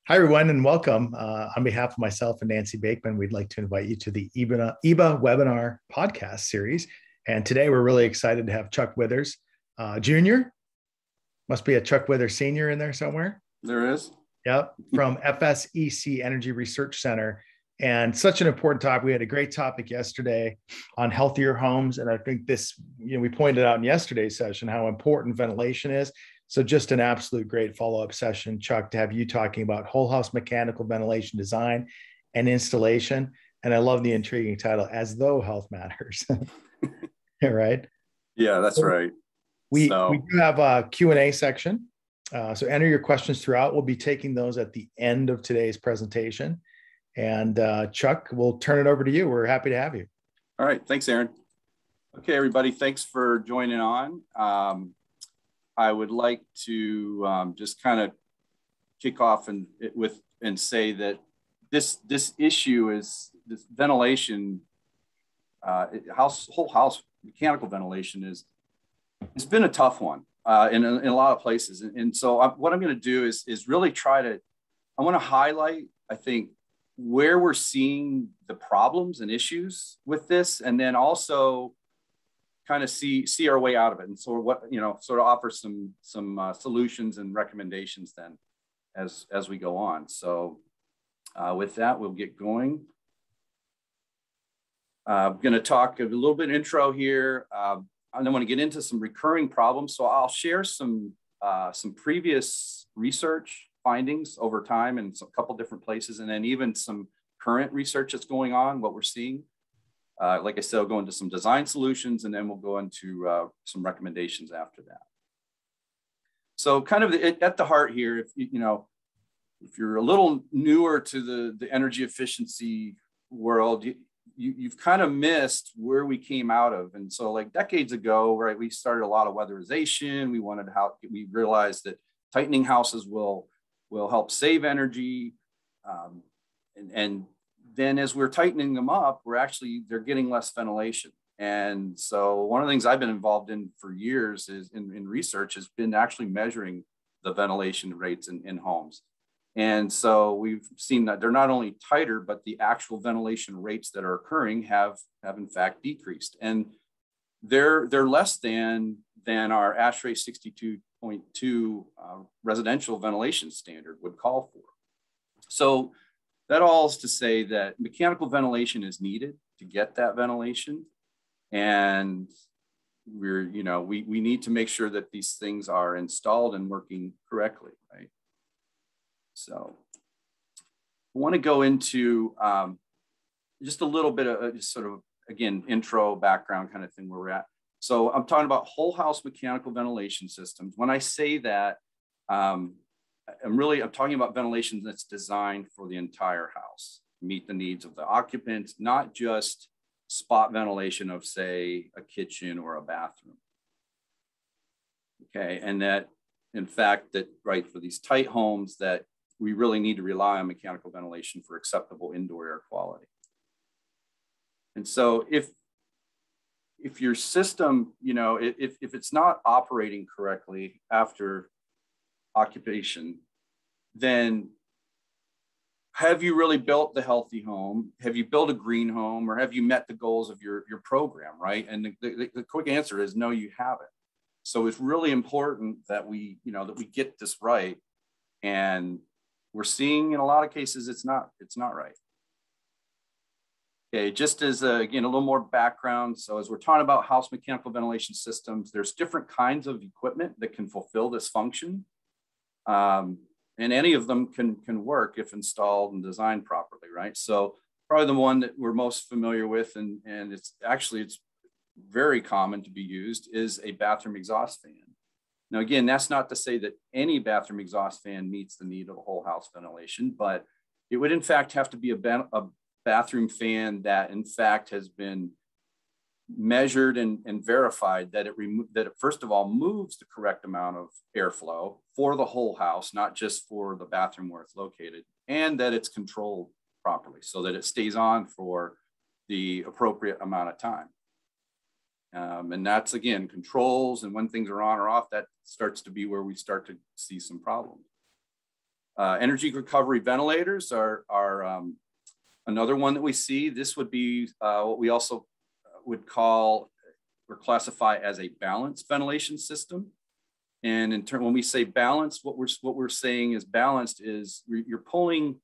Hi, everyone, and welcome. On behalf of myself and Nancy Bakeman, we'd like to invite you to the EBA webinar podcast series. And today we're really excited to have Chuck Withers, Jr. Must be a Chuck Withers Sr. in there somewhere. There is. Yep, from FSEC Energy Research Center. And such an important topic. We had a great topic yesterday on healthier homes. And I think this, we pointed out in yesterday's session how important ventilation is. So just an absolute great follow-up session, Chuck, to have you talking about whole house mechanical ventilation design and installation. And I love the intriguing title, As Though Health Matters. Right? Yeah, that's right. We do have a Q&A section. So enter your questions throughout. We'll be taking those at the end of today's presentation. And Chuck, we'll turn it over to you. We're happy to have you. All right. Thanks, Aaron. Okay, everybody. Thanks for joining on. I would like to just kind of kick off and say that this issue is this ventilation, whole house mechanical ventilation it's been a tough one in a lot of places. And so what I'm going to do is really I want to highlight, I think, where we're seeing the problems and issues with this, and then also kind of see our way out of it, and sort of offer some solutions and recommendations then as we go on. So with that, we'll get going. I'm going to talk a little bit intro here. I want to get into some recurring problems. So I'll share some previous research findings over time in a couple different places, and then even some current research that's going on, what we're seeing. Like I said, I'll go into some design solutions, and then we'll go into some recommendations after that. So kind of at the heart here, if you're a little newer to the energy efficiency world, you've kind of missed where we came out of. And so like decades ago, right, we started a lot of weatherization. We realized that tightening houses will help save energy. And then as we're tightening them up, they're getting less ventilation. And so one of the things I've been involved in for years is in research has been actually measuring the ventilation rates in homes. And so we've seen that they're not only tighter, but the actual ventilation rates that are occurring have in fact decreased. And they're less than our ASHRAE 62.2 residential ventilation standard would call for. So that all is to say that mechanical ventilation is needed to get that ventilation. And we need to make sure that these things are installed and working correctly, right? So I want to go into just a little bit of just sort of, again, intro background kind of thing where we're at. So I'm talking about whole house mechanical ventilation systems. When I say that, I'm talking about ventilation that's designed for the entire house, meet the needs of the occupants, not just spot ventilation of, say, a kitchen or a bathroom. Okay, and that, in fact, right, for these tight homes, that we really need to rely on mechanical ventilation for acceptable indoor air quality. And so if your system, if it's not operating correctly after occupation, then have you really built the healthy home? Have you built a green home, or have you met the goals of your program, right? And the quick answer is no, you haven't. So it's really important that we get this right. And we're seeing in a lot of cases it's not right. Okay, just as again a little more background. So as we're talking about house mechanical ventilation systems, there's different kinds of equipment that can fulfill this function. And any of them can work if installed and designed properly, right? So probably the one that we're most familiar with, and it's very common to be used, is a bathroom exhaust fan. Now, again, that's not to say that any bathroom exhaust fan meets the need of a whole house ventilation, but it would in fact have to be a bathroom fan that in fact has been measured and verified that it first of all moves the correct amount of airflow for the whole house, not just for the bathroom where it's located, and that it's controlled properly so that it stays on for the appropriate amount of time. And that's, again, controls, and when things are on or off, that starts to be where we start to see some problems. Energy recovery ventilators are another one that we see. This would be what we also would call or classify as a balanced ventilation system. And in turn, when we say balanced, what we're saying is balanced is you're pulling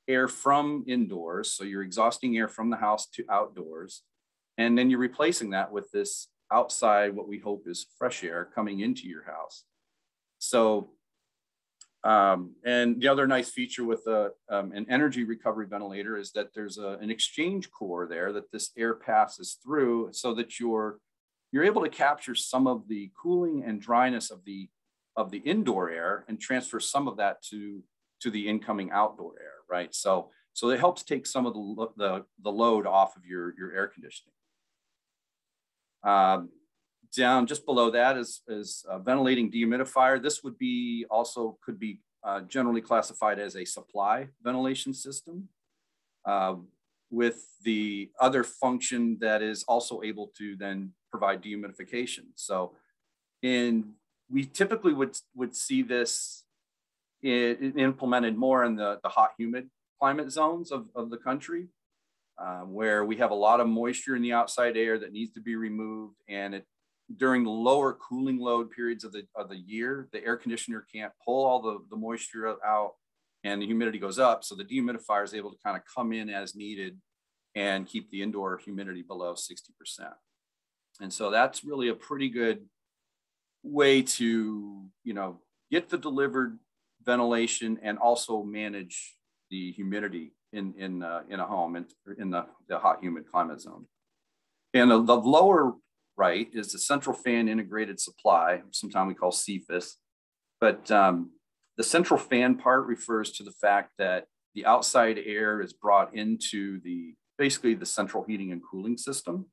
air from indoors, so you're exhausting air from the house to outdoors, and then you're replacing that with this outside, what we hope is fresh air coming into your house. So, and the other nice feature with an energy recovery ventilator is that there's an exchange core there that this air passes through, so that you're able to capture some of the cooling and dryness of the indoor air and transfer some of that to the incoming outdoor air, right? So it helps take some of the load off of your air conditioning. Down just below that is a ventilating dehumidifier. This would be could be generally classified as a supply ventilation system, with the other function that is also able to then provide dehumidification. So we typically would see this implemented more in the hot, humid climate zones of the country, where we have a lot of moisture in the outside air that needs to be removed. And during the lower cooling load periods of the year, the air conditioner can't pull all the moisture out and the humidity goes up. So the dehumidifier is able to kind of come in as needed and keep the indoor humidity below 60%. And so that's really a pretty good way to, get the delivered ventilation and also manage the humidity in a home and in the hot, humid climate zone. And the lower right is the central fan integrated supply, sometimes we call CFIS. But the central fan part refers to the fact that the outside air is brought into basically the central heating and cooling system.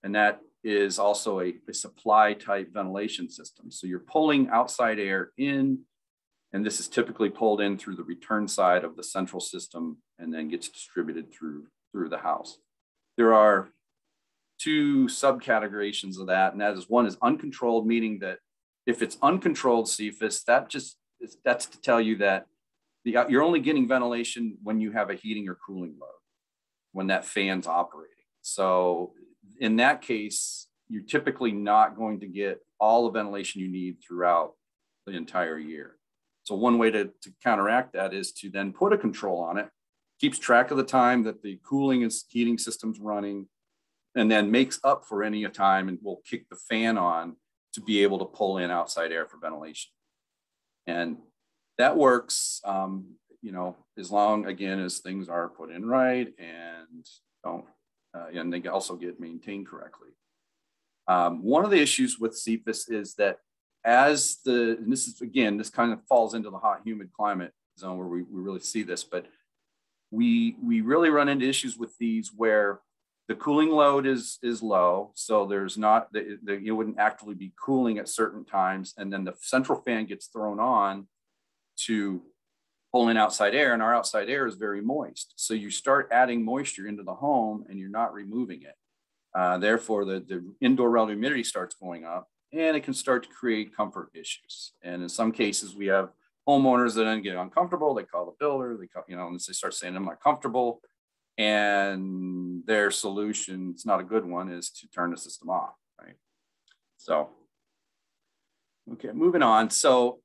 And that is also a supply type ventilation system. So you're pulling outside air in, and this is typically pulled in through the return side of the central system and then gets distributed through the house. There are two subcategories of that, and that is, one is uncontrolled, meaning that if it's uncontrolled CFIS, that's to tell you that you're only getting ventilation when you have a heating or cooling load, when that fan's operating. So in that case, you're typically not going to get all the ventilation you need throughout the entire year. So one way to counteract that is to then put a control on it, keeps track of the time that the cooling and heating system's running, and then makes up for any time and will kick the fan on to be able to pull in outside air for ventilation. And that works, as long, again, as things are put in right and they also get maintained correctly. One of the issues with CFIS is that and this kind of falls into the hot, humid climate zone where we really see this, but we really run into issues with these where the cooling load is low. So there's not, you wouldn't actively be cooling at certain times. And then the central fan gets thrown on to pull in outside air, and our outside air is very moist. So you start adding moisture into the home and you're not removing it. Therefore, the indoor relative humidity starts going up, and it can start to create comfort issues. And in some cases, we have homeowners that then get uncomfortable. They call the builder, and they start saying, I'm not comfortable. And their solution, it's not a good one, is to turn the system off, right? So, okay, moving on. So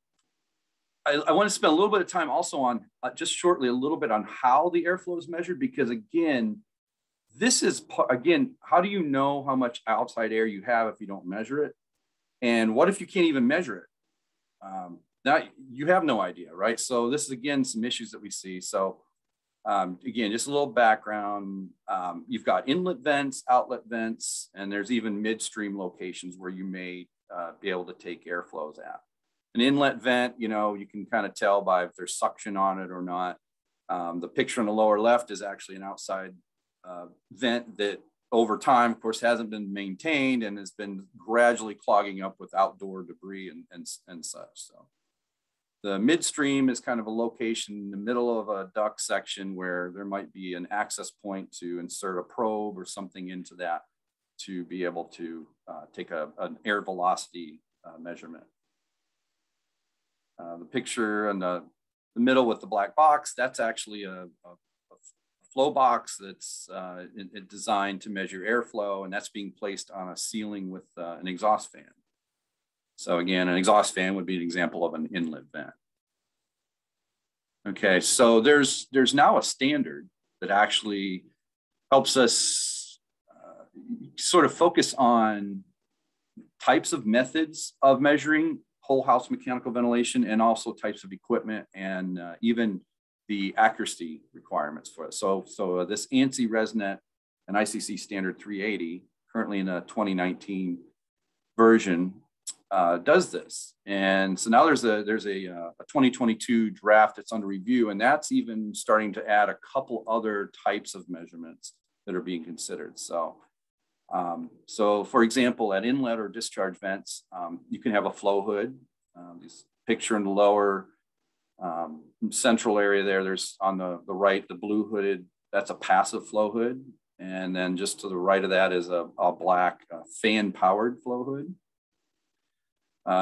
I want to spend a little bit of time also on, just shortly, a little bit on how the airflow is measured, because again, how do you know how much outside air you have if you don't measure it? And what if you can't even measure it? Now you have no idea, right? So this is, again, some issues that we see. So again, just a little background. You've got inlet vents, outlet vents, and there's even midstream locations where you may be able to take airflows at. An inlet vent, you can kind of tell by if there's suction on it or not. The picture on the lower left is actually an outside vent that over time, of course, hasn't been maintained and has been gradually clogging up with outdoor debris and such. So the midstream is kind of a location in the middle of a duct section where there might be an access point to insert a probe or something into that to be able to take an air velocity measurement. The picture on the The middle with the black box, that's actually a flow box that's designed to measure airflow, and that's being placed on a ceiling with an exhaust fan. So again, an exhaust fan would be an example of an inlet vent. Okay, so there's now a standard that actually helps us sort of focus on types of methods of measuring whole house mechanical ventilation, and also types of equipment, and even the accuracy requirements for it. So this ANSI ResNet and ICC standard 380, currently in a 2019 version, does this. And so now there's a 2022 draft that's under review, and that's even starting to add a couple other types of measurements that are being considered. So for example, at inlet or discharge vents, you can have a flow hood. This picture in the lower central area there's on the right, the blue hooded, that's a passive flow hood. And then just to the right of that is a black fan powered flow hood.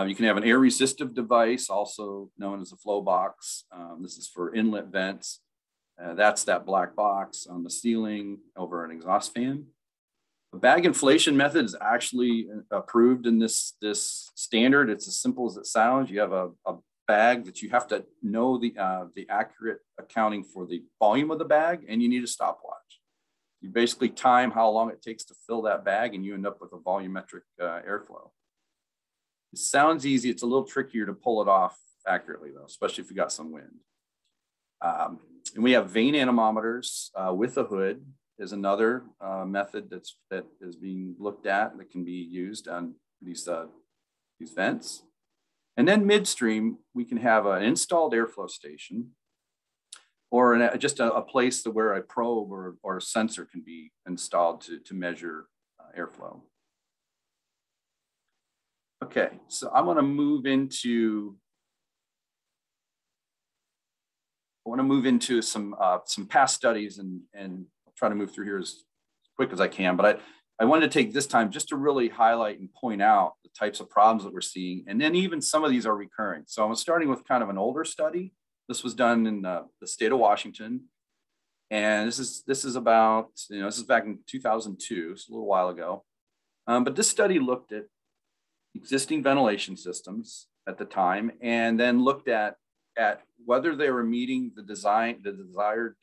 You can have an air resistive device, also known as a flow box. This is for inlet vents. That's that black box on the ceiling over an exhaust fan. The bag inflation method is actually approved in this standard. It's as simple as it sounds. You have a bag that you have to know the accurate accounting for the volume of the bag, and you need a stopwatch. You basically time how long it takes to fill that bag, and you end up with a volumetric airflow. It sounds easy. It's a little trickier to pull it off accurately, though, especially if you got some wind. And we have vane anemometers with a hood is another method that is being looked at that can be used on these vents. And then midstream, we can have an installed airflow station, or just a place where a probe or a sensor can be installed to measure airflow. Okay, so I'm going to move into some past studies and I'll try to move through here as quick as I can. But I wanted to take this time just to really highlight and point out the types of problems that we're seeing, and then even some of these are recurring. So I'm starting with kind of an older study. This was done in the state of Washington, and this is about, this is back in 2002, so a little while ago. But this study looked at existing ventilation systems at the time, and then looked at whether they were meeting the desired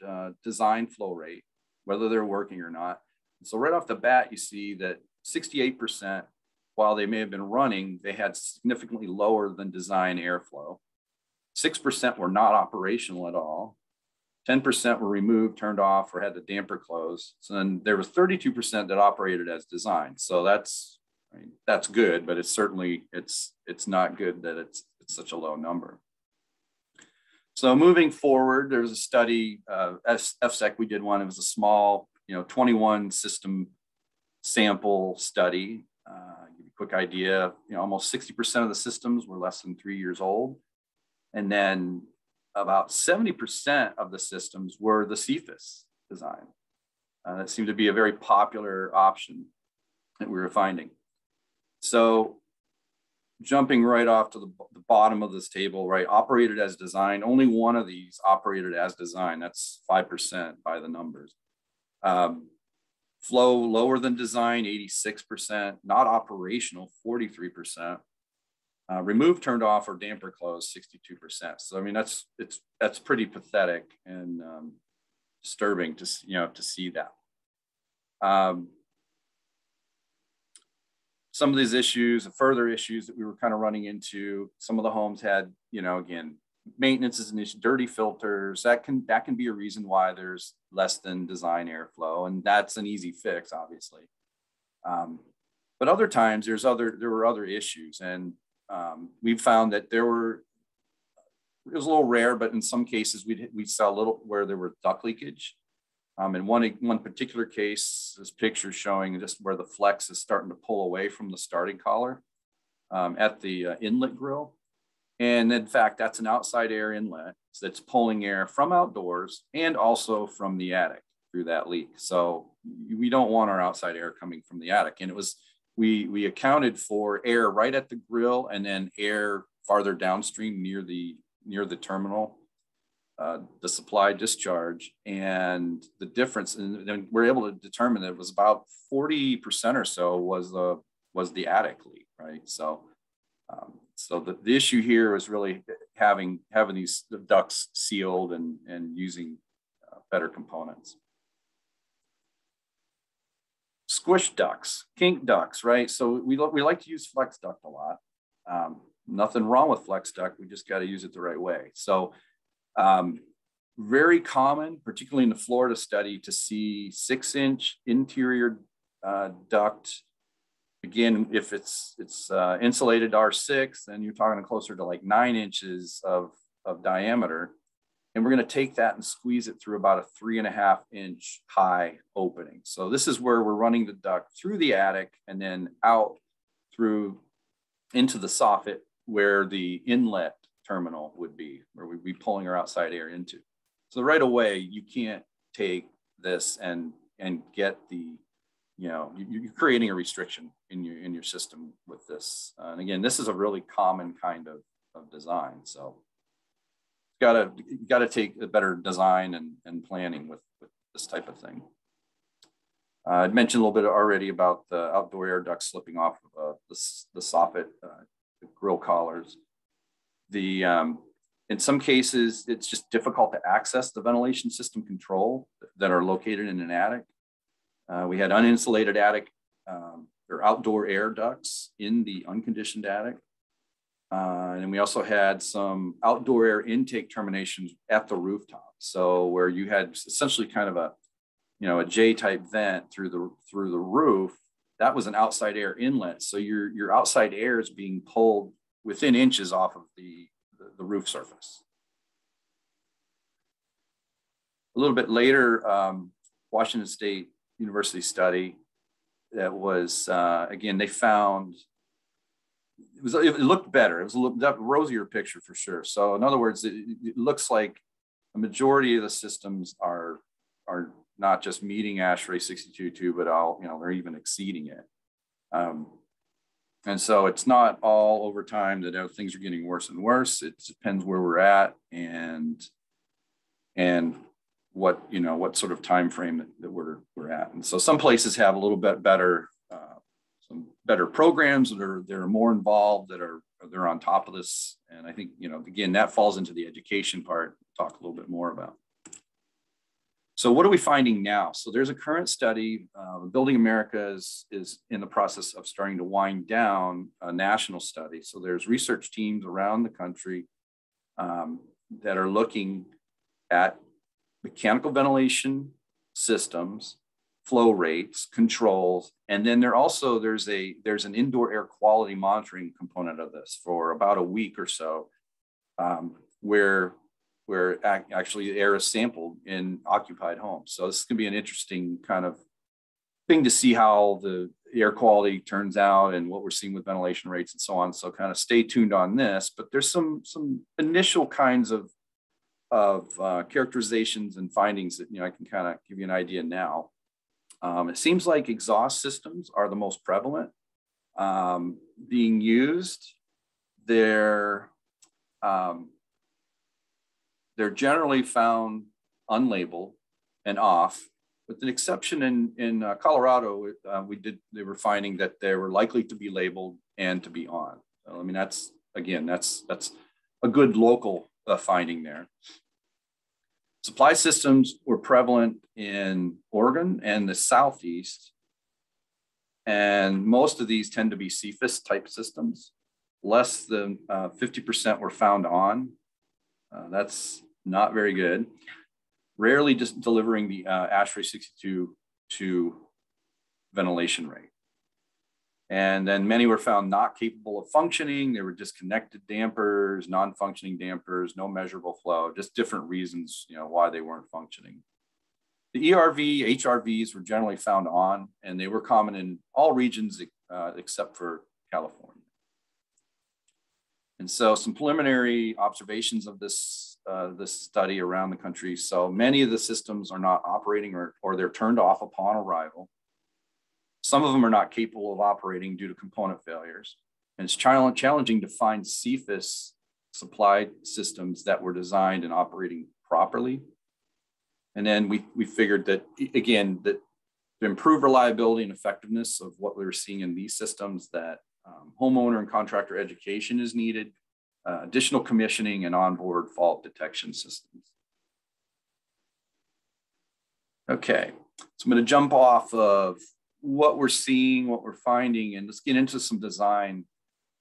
design flow rate, whether they're working or not. So right off the bat, you see that 68%, while they may have been running, they had significantly lower than design airflow. 6% were not operational at all. 10% were removed, turned off, or had the damper closed. So then there was 32% that operated as designed. So that's good, but it's certainly, it's not good that it's such a low number. So moving forward, there was a study, FSEC, we did one. It was a small, 21 system sample study. Give you a quick idea, almost 60% of the systems were less than 3 years old. And then about 70% of the systems were the CFIS design. That seemed to be a very popular option that we were finding. So jumping right off to the bottom of this table, right, operated as designed, only one of these operated as designed. That's 5% by the numbers. Flow lower than design, 86%, not operational, 43%. Removed, turned off, or damper closed, 62%. So I mean, that's pretty pathetic and disturbing to see that. Some of these issues, further issues that we were kind of running into, some of the homes had, again, maintenance is an issue, dirty filters, that can be a reason why there's less than design airflow, and that's an easy fix, obviously. But other times there were other issues, and we found that it was a little rare, but in some cases we saw a little where there were duct leakage. In one particular case, this picture showing just where the flex is starting to pull away from the starting collar at the inlet grill. And in fact, that's an outside air inlet that's pulling air from outdoors and also from the attic through that leak. So we don't want our outside air coming from the attic. And it was, we accounted for air right at the grill and then air farther downstream near the terminal. the supply discharge, and the difference, and then we're able to determine that it was about 40% or so was the attic leak, right? So the issue here is really having these ducts sealed and using better components. Squish ducts, kink ducts, right? So we like to use flex duct a lot. Nothing wrong with flex duct, we just got to use it the right way. So very common, particularly in the Florida study, to see 6-inch interior duct. Again, if it's insulated R6, then you're talking closer to like 9 inches of diameter. And we're going to take that and squeeze it through about a 3.5-inch high opening. So this is where we're running the duct through the attic and then out through into the soffit where the inlet terminal would be, where we'd be pulling our outside air into. So right away, you can't take this and get the, you're creating a restriction in your system with this. And again, this is a really common kind of design. So you gotta take a better design and planning with this type of thing. I mentioned a little bit already about the outdoor air duct slipping off of the soffit, the grill collars. In some cases, it's just difficult to access the ventilation system control that are located in an attic. We had uninsulated attic or outdoor air ducts in the unconditioned attic. And we also had some outdoor air intake terminations at the rooftop. So where you had essentially kind of a J-type vent through the roof, that was an outside air inlet. So your outside air is being pulled within inches off of the roof surface. A little bit later, Washington State University study that was, again, they found, it looked better. It was a little rosier picture for sure. So in other words, it looks like a majority of the systems are not just meeting ASHRAE 62.2, but they're even exceeding it. And so it's not all over time that things are getting worse and worse. It depends where we're at and what sort of time frame that we're at. And so some places have a little bit better, some better programs that are more involved, they're on top of this. And I think, again, that falls into the education part. We'll talk a little bit more about. So what are we finding now? So there's a current study. Building America is in the process of starting to wind down a national study. So there's research teams around the country that are looking at mechanical ventilation systems, flow rates, controls, and then there's an indoor air quality monitoring component of this for about a week or so, where actually air is sampled in occupied homes. So this is going to be an interesting kind of thing to see how the air quality turns out and what we're seeing with ventilation rates and so on. So kind of stay tuned on this, but there's some initial kinds of characterizations and findings that, I can kind of give you an idea now. It seems like exhaust systems are the most prevalent being used. They're generally found unlabeled and off, with an exception in Colorado. They were finding that they were likely to be labeled and to be on. So, I mean, that's a good local finding there. Supply systems were prevalent in Oregon and the Southeast, and most of these tend to be CFIS type systems. Less than 50% were found on. That's not very good. Rarely just delivering the ASHRAE 62 ventilation rate. And then many were found not capable of functioning. They were disconnected dampers, non-functioning dampers, no measurable flow, just different reasons, why they weren't functioning. The ERV, HRVs were generally found on, and they were common in all regions except for California. And so some preliminary observations of this study around the country. So many of the systems are not operating or they're turned off upon arrival. Some of them are not capable of operating due to component failures. And it's challenging to find CFIS supplied systems that were designed and operating properly. And then we figured that, again, that to improve reliability and effectiveness of what we were seeing in these systems, that homeowner and contractor education is needed, additional commissioning and onboard fault detection systems. Okay, so I'm going to jump off of what we're seeing, what we're finding, and let's get into some design.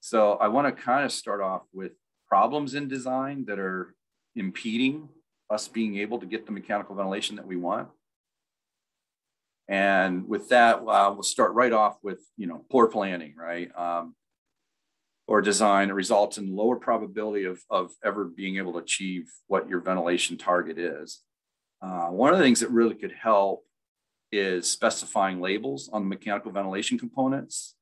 So I want to kind of start off with problems in design that are impeding us being able to get the mechanical ventilation that we want. And with that, we'll start right off with, poor planning, right? Or design that results in lower probability of ever being able to achieve what your ventilation target is. One of the things that really could help is specifying labels on the mechanical ventilation components.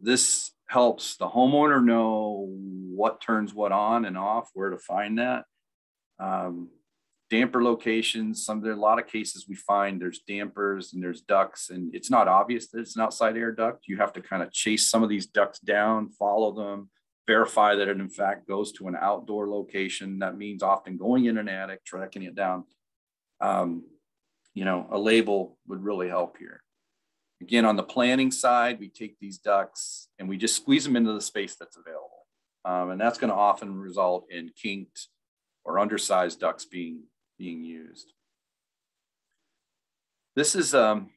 This helps the homeowner know what turns what on and off, where to find that. Damper locations, there are a lot of cases we find there's dampers and there's ducts, and it's not obvious that it's an outside air duct. You have to kind of chase some of these ducts down, follow them, verify that it in fact goes to an outdoor location. That means often going in an attic, tracking it down. A label would really help here. Again, on the planning side, we take these ducts and we just squeeze them into the space that's available. And that's going to often result in kinked or undersized ducts being used. This is an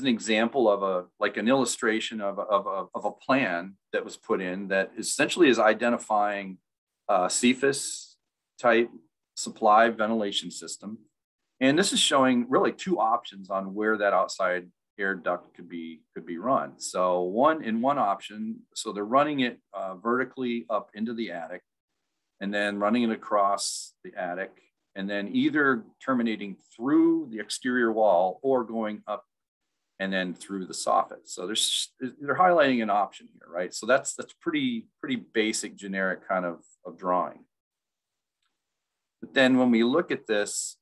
example of an illustration of a plan that was put in that essentially is identifying a CFIUS type supply ventilation system. And this is showing really two options on where that outside air duct could be run. So one option, so they're running it vertically up into the attic and then running it across the attic and then either terminating through the exterior wall or going up and then through the soffit. So they're highlighting an option here, right? So that's pretty basic, generic kind of drawing. But then when we look at this,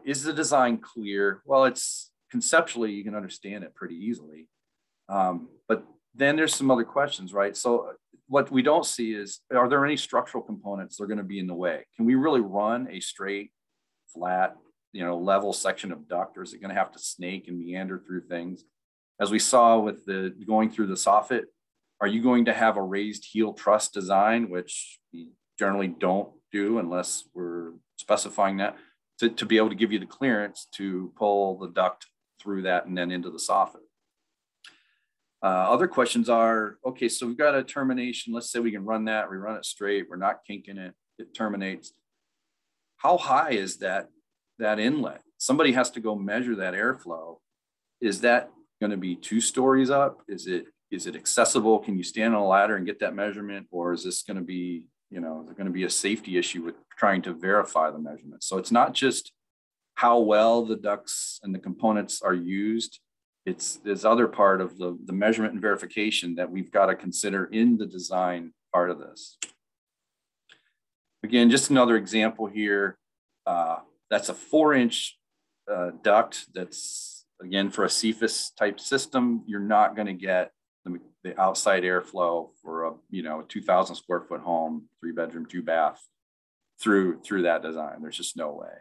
is the design clear? Well, it's conceptually, you can understand it pretty easily. But then there's some other questions, right? So what we don't see is, are there any structural components that are going to be in the way? Can we really run a straight, flat, level section of duct, or is it going to have to snake and meander through things? As we saw with the going through the soffit, are you going to have a raised heel truss design, which we generally don't do unless we're specifying that, to be able to give you the clearance to pull the duct through that and then into the soffit? Other questions are, okay, so we've got a termination. Let's say we can run that, we run it straight, we're not kinking it, it terminates. How high is that inlet? Somebody has to go measure that airflow. Is that going to be 2 stories up? Is it accessible? Can you stand on a ladder and get that measurement? Or is this going to be, is there going to be a safety issue with trying to verify the measurement? So it's not just how well the ducts and the components are used. It's this other part of the measurement and verification that we've got to consider in the design part of this. Again, just another example here. That's a 4-inch duct. That's, again, for a CFIUS type system. You're not going to get the outside airflow for a 2,000 square foot home, 3-bedroom, 2-bath through that design. There's just no way.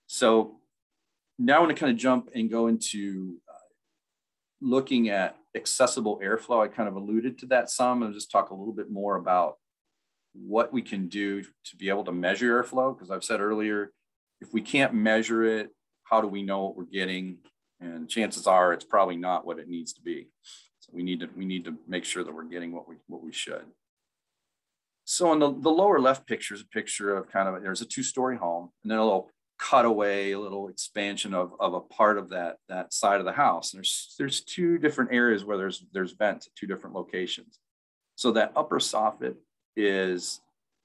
So now I want to kind of jump and go into looking at accessible airflow. I kind of alluded to that some. I'll just talk a little bit more about what we can do to be able to measure airflow, because I've said earlier, if we can't measure it, how do we know what we're getting? And chances are it's probably not what it needs to be. So we need to make sure that we're getting what we should. So in the lower left picture is a picture of there's a 2-story home, and then a little cutaway, a little expansion of a part of that side of the house. And there's 2 different areas where there's vents at 2 different locations. So that upper soffit is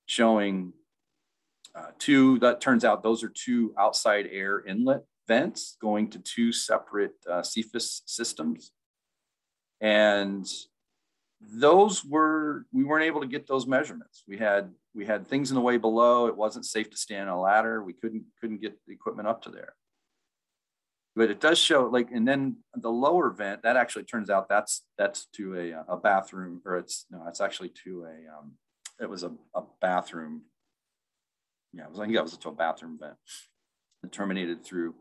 showing 2, that turns out those are 2 outside air inlet vents going to 2 separate CFIUS systems. And those we weren't able to get those measurements. We had things in the way below. It wasn't safe to stand on a ladder. We couldn't get the equipment up to there. But it does show, and then the lower vent, that actually turns out that's to a bathroom, or it's actually to it was a bathroom yeah, I think that was to a bathroom vent. It terminated through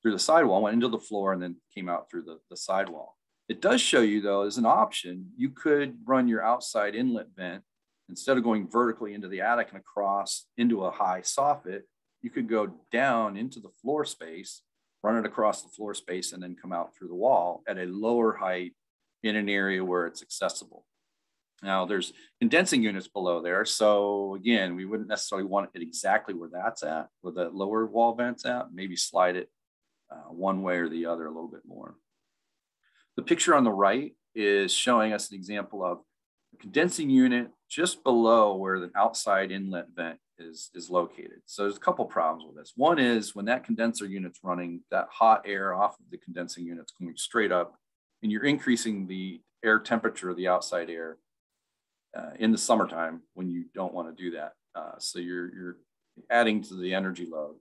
the sidewall, went into the floor, and then came out through the sidewall. It does show you, though, as an option, you could run your outside inlet vent. Instead of going vertically into the attic and across into a high soffit, you could go down into the floor space, run it across the floor space, and then come out through the wall at a lower height in an area where it's accessible. Now, there's condensing units below there. So again, we wouldn't necessarily want it exactly where that's at, where the lower wall vent's at, maybe slide it one way or the other a little bit more. The picture on the right is showing us an example of a condensing unit just below where the outside inlet vent is located. So there's a couple problems with this. One is when that condenser unit's running, that hot air off of the condensing unit's going straight up, and you're increasing the air temperature of the outside air in the summertime when you don't want to do that. So you're adding to the energy load.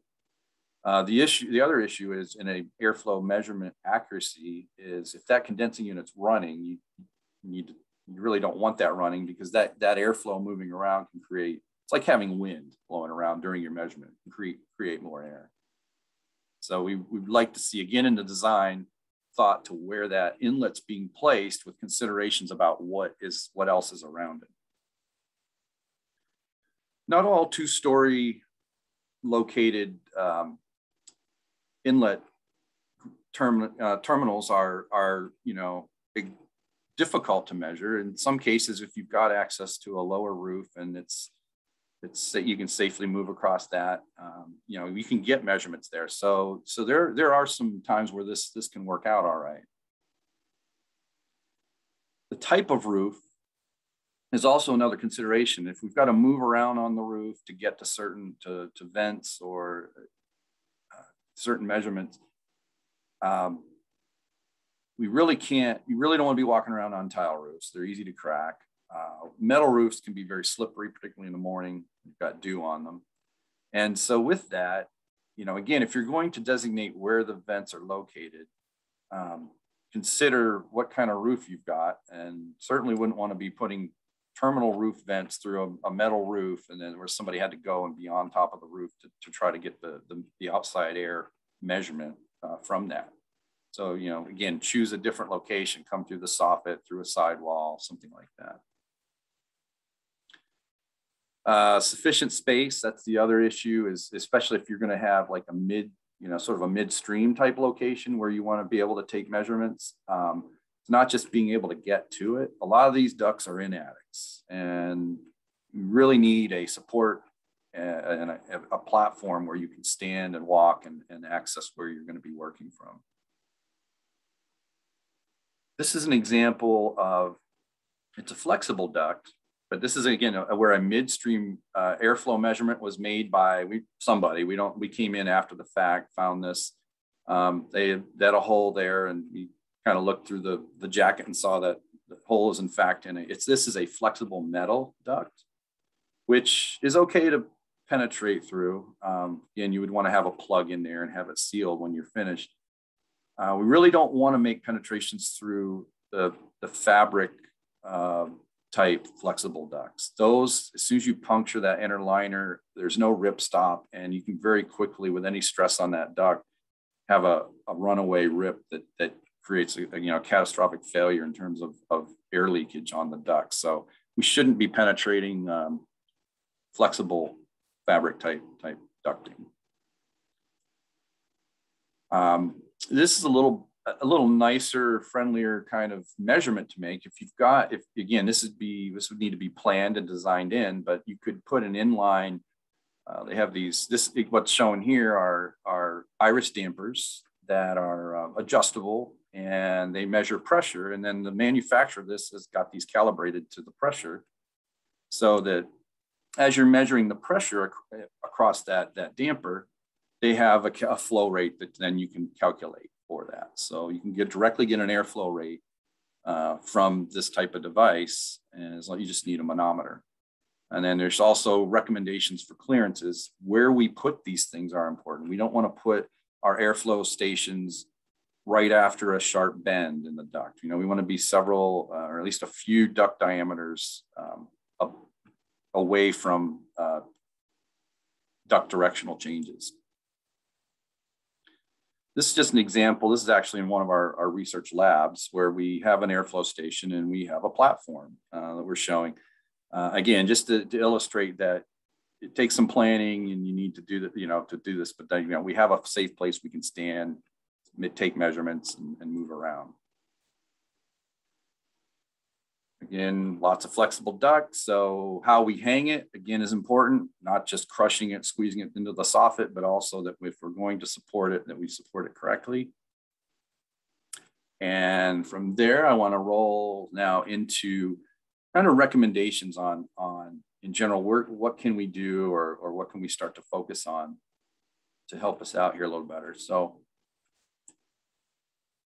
The other issue is in a airflow measurement accuracy is if that condensing unit's running, you really don't want that running, because that airflow moving around can create, it's like having wind blowing around during your measurement and create more air. So we'd like to see, again, in the design, thought to where that inlet's being placed with considerations about what else is around it. Not all two-story located inlet terminals are difficult to measure. In some cases, if you've got access to a lower roof and it's you can safely move across that, you can get measurements there. So there are some times where this can work out all right. The type of roof is also another consideration. If we've got to move around on the roof to get to certain to vents or certain measurements, you really don't want to be walking around on tile roofs. They're easy to crack. Metal roofs can be very slippery, particularly in the morning. You've got dew on them. And so with that, again, if you're going to designate where the vents are located, consider what kind of roof you've got, and certainly wouldn't want to be putting terminal roof vents through a metal roof and then where somebody had to go and be on top of the roof to try to get the outside air measurement from that. So, again, choose a different location, come through the soffit, through a sidewall, something like that. Sufficient space, that's the other issue, is especially if you're going to have like a sort of a midstream type location where you want to be able to take measurements. It's not just being able to get to it. A lot of these ducts are in attics, and you really need a support and a platform where you can stand and walk and access where you're going to be working from. This is an example of, it's a flexible duct, but this is, again, where a midstream airflow measurement was made by somebody. We came in after the fact, found this. They had a hole there, and we kind of looked through the jacket and saw that the hole is in fact in it. This is a flexible metal duct, which is okay to penetrate through. Again, you would want to have a plug in there and have it sealed when you're finished. We really don't want to make penetrations through the fabric type flexible ducts. Those, as soon as you puncture that inner liner, there's no rip stop, and you can very quickly, with any stress on that duct, have a runaway rip that creates a catastrophic failure in terms of air leakage on the duct. So we shouldn't be penetrating flexible fabric type ducting. This is a little nicer, friendlier kind of measurement to make. Again, this would need to be planned and designed in, but you could put an inline. They have what's shown here are iris dampers that are adjustable, and they measure pressure. And then the manufacturer of this has got these calibrated to the pressure, so that as you're measuring the pressure across that damper, they have a flow rate that then you can calculate for that. So you can directly get an airflow rate from this type of device, and as long as you just need a manometer. And then there's also recommendations for clearances. Where we put these things are important. We don't want to put our airflow stations right after a sharp bend in the duct. We want to be several, or at least a few duct diameters away from duct directional changes. This is just an example. This is actually in one of our research labs where we have an airflow station and we have a platform that we're showing. Again, just to illustrate that it takes some planning and you need to do that, to do this, but then, we have a safe place we can stand, take measurements and move around. Again, lots of flexible duct. So how we hang it, again, is important, not just crushing it, squeezing it into the soffit, but also that if we're going to support it, that we support it correctly. And from there, I want to roll now into kind of recommendations on in general, what can we do or what can we start to focus on to help us out here a little better. So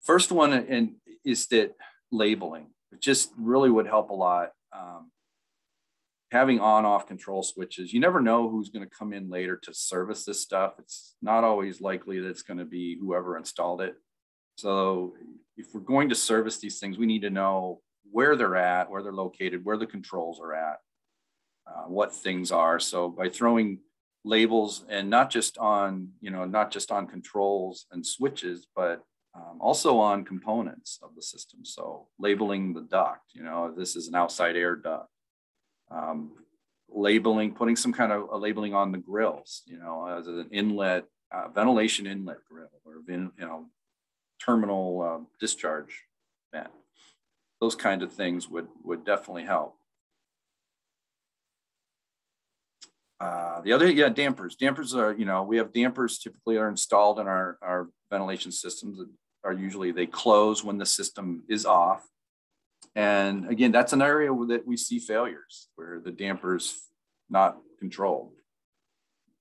first one is that labeling. It just really would help a lot. Having on-off control switches. You never know who's going to come in later to service this stuff. It's not always likely that it's going to be whoever installed it. So if we're going to service these things, we need to know where they're at, where they're located, where the controls are at, what things are. So by throwing labels, and not just on controls and switches, but also on components of the system. So labeling the duct, this is an outside air duct. Labeling, putting some kind of a labeling on the grills, as an inlet, ventilation inlet grill, or terminal discharge vent. Those kind of things would definitely help. Dampers. Dampers are, we have dampers typically are installed in our ventilation systems that are usually, they close when the system is off. And again, that's an area that we see failures where the damper's not controlled.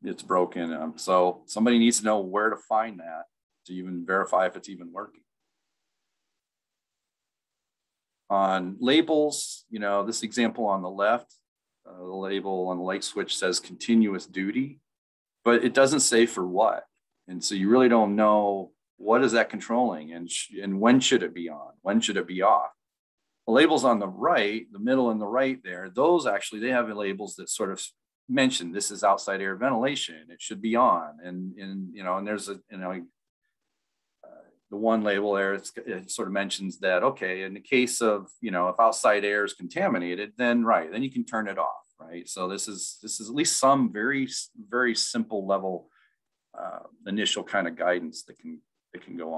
It's broken. So somebody needs to know where to find that to even verify if it's even working. On labels, this example on the left, the label on the light switch says continuous duty, but it doesn't say for what. And so you really don't know what is that controlling and when should it be on, when should it be off. The labels on the right, the middle and the right there, those actually, they have labels that sort of mention this is outside air ventilation, it should be on. And there's the one label there, it sort of mentions that, okay, in the case of, if outside air is contaminated, then you can turn it off, right? So this is at least some very, very simple level initial kind of guidance that can go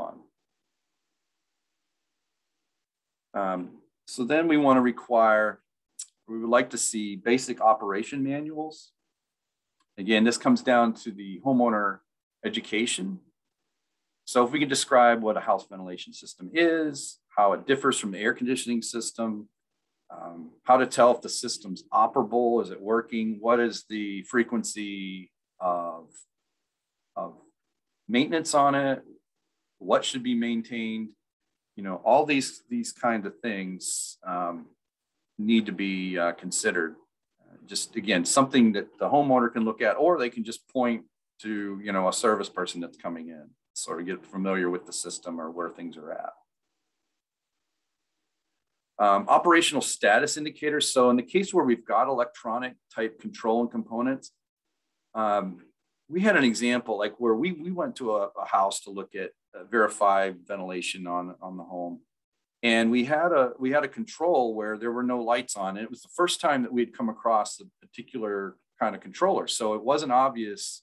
on. So then we want to we would like to see basic operation manuals. Again, this comes down to the homeowner education. So if we can describe what a house ventilation system is, how it differs from the air conditioning system, how to tell if the system's operable, is it working, what is the frequency of maintenance on it, what should be maintained, all these kind of things need to be considered. Just again, something that the homeowner can look at, or they can just point to a service person that's coming in, sort of get familiar with the system or where things are at. Operational status indicators. So in the case where we've got electronic type control and components, we had an example like where we went to a house to look at verify ventilation on the home, and we had a control where there were no lights on. And it was the first time that we had come across a particular kind of controller, so it wasn't obvious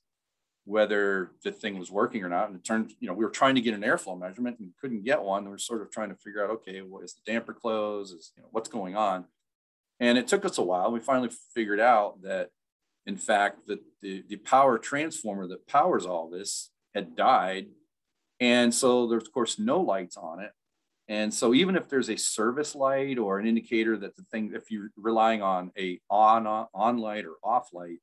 whether the thing was working or not. And it turned, we were trying to get an airflow measurement and couldn't get one. We were sort of trying to figure out, okay, what is the damper closed? Is what's going on? And it took us a while. We finally figured out that, in fact, that the power transformer that powers all this had died. And so there's, of course, no lights on it. And so even if there's a service light or an indicator that the thing, if you're relying on a on light or off light,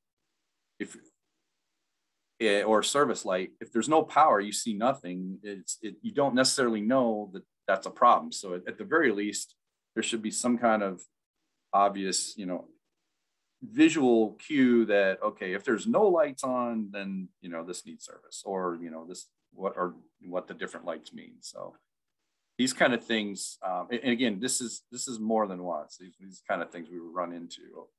or service light, if there's no power, you see nothing. You don't necessarily know that that's a problem. So at the very least, there should be some kind of obvious, visual cue that, okay, if there's no lights on, then this needs service, or what the different lights mean. So these kind of things, and again, this is more than once. These kind of things we would run into.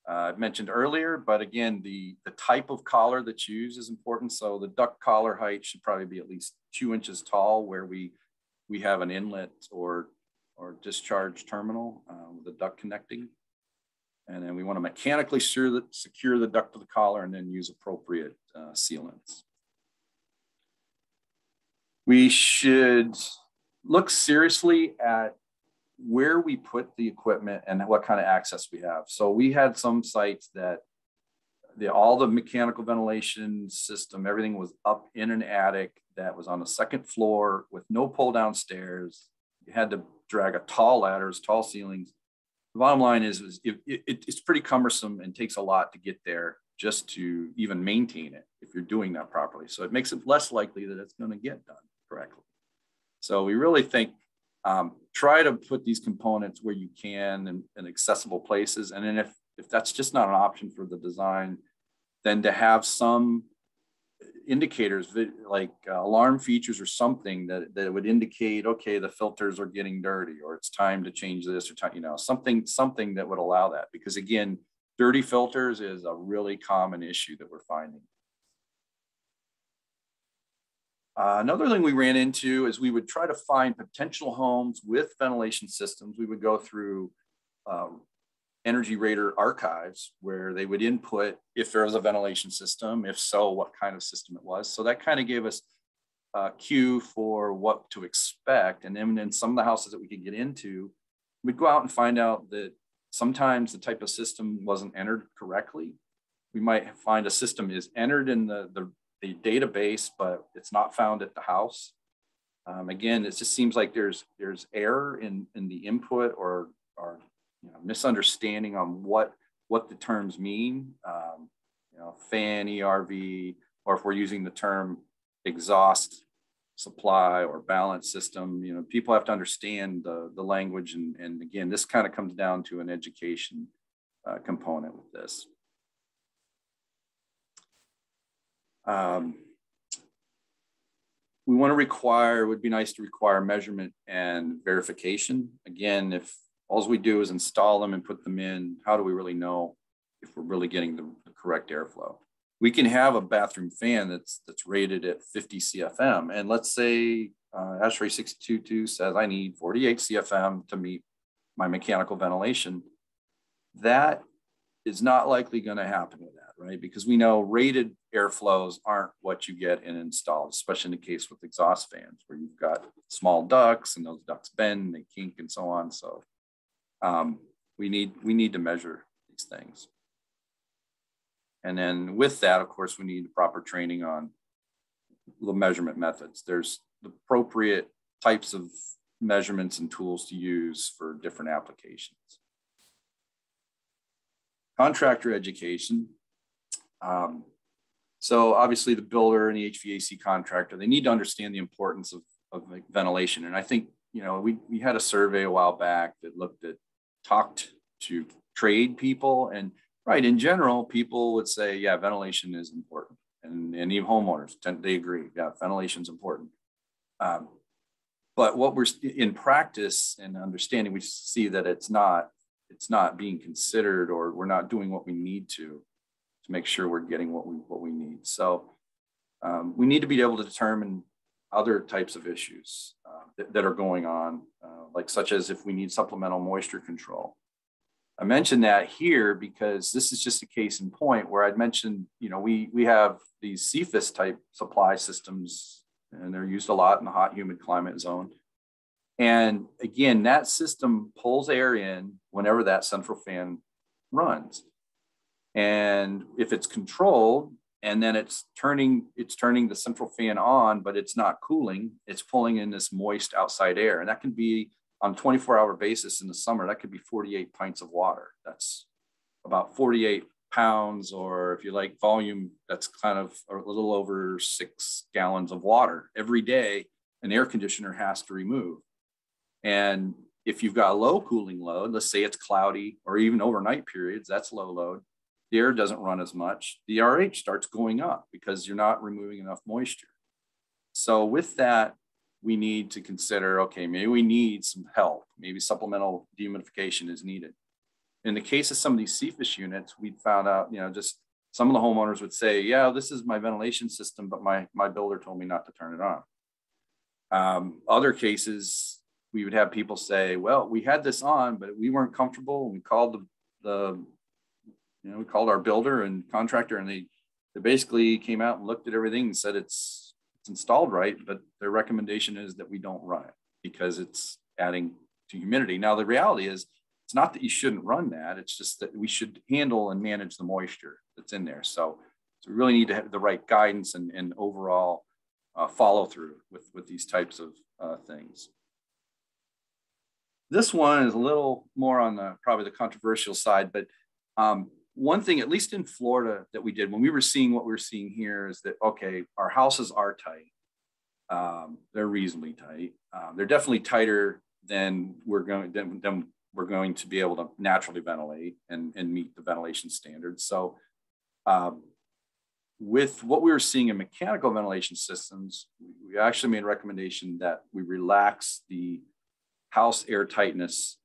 I mentioned earlier, but again, the type of collar that's used is important. So the duct collar height should probably be at least 2 inches tall where we have an inlet or discharge terminal with the duct connecting. And then we want to mechanically secure the duct to the collar and then use appropriate sealants. We should look seriously at where we put the equipment and what kind of access we have. So we had some sites that all the mechanical ventilation system, everything was up in an attic that was on the second floor with no pull down stairs. You had to drag a tall ladders, tall ceilings. The bottom line is it's pretty cumbersome and takes a lot to get there just to even maintain it if you're doing that properly. So it makes it less likely that it's going to get done correctly. So we really think try to put these components where you can in accessible places. And then if that's just not an option for the design, then to have some indicators like alarm features or something that would indicate, okay, the filters are getting dirty or it's time to change this or something that would allow that. Because again, dirty filters is a really common issue that we're finding. Another thing we ran into is we would try to find potential homes with ventilation systems. We would go through Energy Rater archives where they would input if there was a ventilation system, if so, what kind of system it was. So that kind of gave us a cue for what to expect. And then in some of the houses that we could get into, we'd go out and find out that sometimes the type of system wasn't entered correctly. We might find a system is entered in the database, but it's not found at the house. Again, it just seems like there's error in the input or misunderstanding on what the terms mean. Fan, ERV, or if we're using the term exhaust supply or balance system, people have to understand the language. And again, this kind of comes down to an education component with this. We want to require, it would be nice to require measurement and verification. Again, if all we do is install them and put them in, how do we really know if we're really getting the correct airflow? We can have a bathroom fan that's rated at 50 CFM. And let's say ASHRAE 622 says I need 48 CFM to meet my mechanical ventilation. That is not likely going to happen with that, right? Because we know rated airflows aren't what you get in installed, especially in the case with exhaust fans where you've got small ducts and those ducts bend, they kink and so on. So we need to measure these things. And then with that, of course, we need proper training on the measurement methods. There's the appropriate types of measurements and tools to use for different applications. Contractor education. So obviously the builder and the HVAC contractor, they need to understand the importance of ventilation. And I think, we had a survey a while back that talked to trade people, and right, in general, people would say, yeah, ventilation is important. And even homeowners, they agree, yeah, ventilation is important. But what we're in practice and understanding, we see that it's not being considered, or we're not doing what we need to make sure we're getting what we need. So we need to be able to determine other types of issues that are going on, like such as if we need supplemental moisture control. I mentioned that here because this is just a case in point where I'd mentioned, we have these CFIS type supply systems, and they're used a lot in the hot, humid climate zone. And again, that system pulls air in whenever that central fan runs. And if it's controlled and then it's turning the central fan on, but it's not cooling, it's pulling in this moist outside air. And that can be on a 24-hour basis in the summer, that could be 48 pints of water. That's about 48 pounds, or if you like volume, that's kind of a little over 6 gallons of water every day an air conditioner has to remove. And if you've got a low cooling load, let's say it's cloudy or even overnight periods, that's low load, the air doesn't run as much, the RH starts going up because you're not removing enough moisture. So with that, we need to consider, okay, maybe we need some help. Maybe supplemental dehumidification is needed. in the case of some of these CFIS units, we found out, just some of the homeowners would say, yeah, this is my ventilation system, but my builder told me not to turn it on. Other cases, we would have people say, well, we had this on, but we weren't comfortable. We called we called our builder and contractor, and they basically came out and looked at everything and said it's installed right, but their recommendation is that we don't run it because it's adding to humidity. Now, the reality is, it's not that you shouldn't run that. It's just that we should handle and manage the moisture that's in there. So we really need to have the right guidance and overall follow through with these types of things. This one is a little more on probably the controversial side, but one thing, at least in Florida, that we did when we were seeing what we're seeing here is that, okay, our houses are tight. They're reasonably tight. They're definitely tighter than we're going to be able to naturally ventilate and meet the ventilation standards. So with what we were seeing in mechanical ventilation systems, we actually made a recommendation that we relax the house air tightness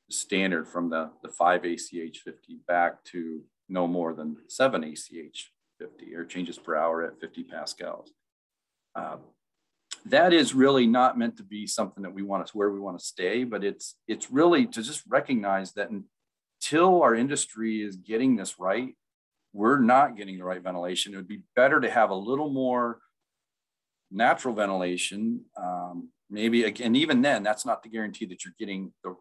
standard from the 5 ACH 50 back to no more than 7 ACH 50, air changes per hour at 50 pascals. That is really not meant to be something that we want to, where we want to stay, but it's really to just recognize that until our industry is getting this right, we're not getting the right ventilation. It would be better to have a little more natural ventilation. Maybe, again, even then, that's not the guarantee that you're getting the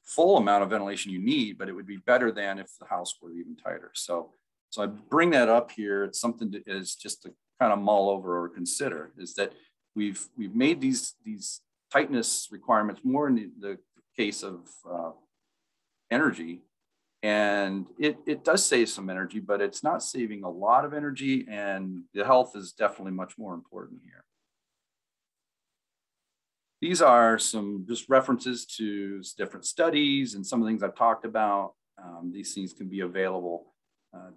full amount of ventilation you need, but it would be better than if the house were even tighter. So I bring that up here. It's something that is just to kind of mull over or consider, is that we've made these tightness requirements more in the case of energy, and it does save some energy, but it's not saving a lot of energy, and the health is definitely much more important here. These are some just references to different studies and some of the things I've talked about. These things can be available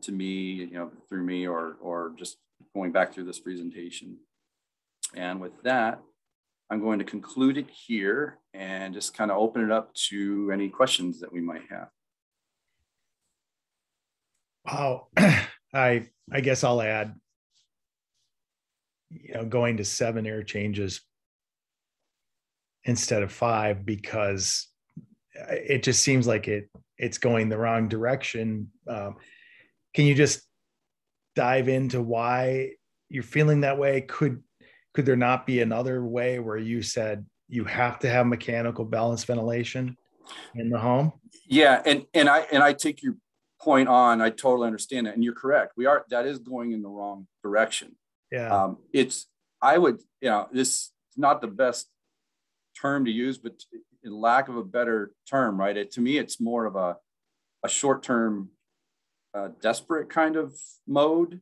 to me, through me or just going back through this presentation. And with that, I'm going to conclude it here and just kind of open it up to any questions that we might have. Wow. I guess I'll add, going to 7 air changes instead of 5, because it just seems like it's going the wrong direction. Can you just dive into why you're feeling that way? Could there not be another way where you said you have to have mechanical balanced ventilation in the home? Yeah, and I take your point on. I totally understand that, and you're correct. That is going in the wrong direction. Yeah. This is not the best term to use, but in lack of a better term, right? To me, it's more of a short-term, desperate kind of mode.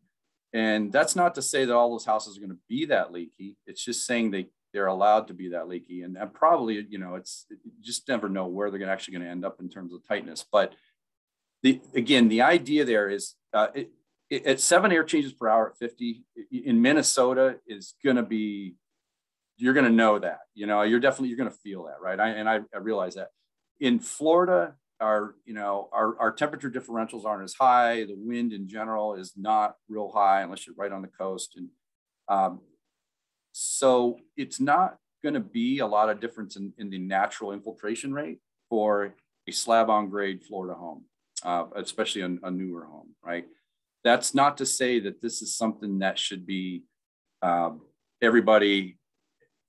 And that's not to say that all those houses are going to be that leaky. It's just saying they're allowed to be that leaky. And probably, you just never know where they're actually going to end up in terms of tightness. But the idea there is at 7 air changes per hour at 50 in Minnesota is going to be, you're going to know that, you're going to feel that, right? I realize that. In Florida, our temperature differentials aren't as high. The wind in general is not real high unless you're right on the coast. And so it's not going to be a lot of difference in the natural infiltration rate for a slab on grade Florida home, especially a newer home, right? That's not to say that this is something that should be everybody